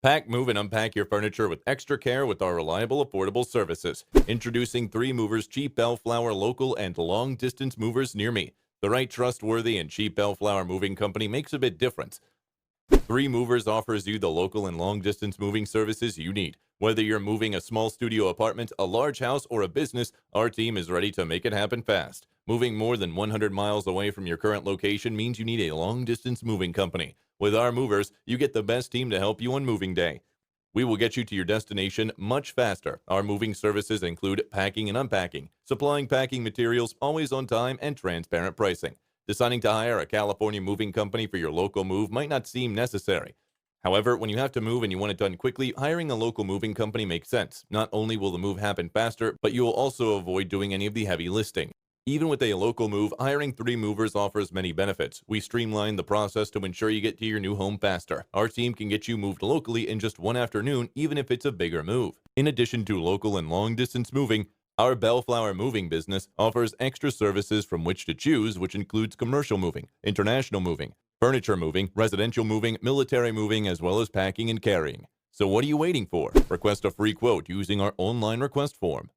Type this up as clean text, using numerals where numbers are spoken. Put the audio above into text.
Pack, move, and unpack your furniture with extra care with our reliable, affordable services. Introducing 3 Movers cheap Bellflower local and long distance movers near me. The right, trustworthy, and cheap Bellflower moving company makes a big difference. 3 Movers offers you the local and long distance moving services you need. Whether you're moving a small studio apartment, a large house, or a business, our team is ready to make it happen fast. Moving more than 100 miles away from your current location means you need a long distance moving company. With our movers, you get the best team to help you on moving day. We will get you to your destination much faster. Our moving services include packing and unpacking, supplying packing materials always on time, and transparent pricing. Deciding to hire a California moving company for your local move might not seem necessary. However, when you have to move and you want it done quickly, hiring a local moving company makes sense. Not only will the move happen faster, but you will also avoid doing any of the heavy listing. Even with a local move, hiring 3 Movers offers many benefits. We streamline the process to ensure you get to your new home faster. Our team can get you moved locally in just one afternoon, even if it's a bigger move. In addition to local and long distance moving, our Bellflower moving business offers extra services from which to choose, which includes commercial moving, international moving, furniture moving, residential moving, military moving, as well as packing and carrying. So what are you waiting for? Request a free quote using our online request form.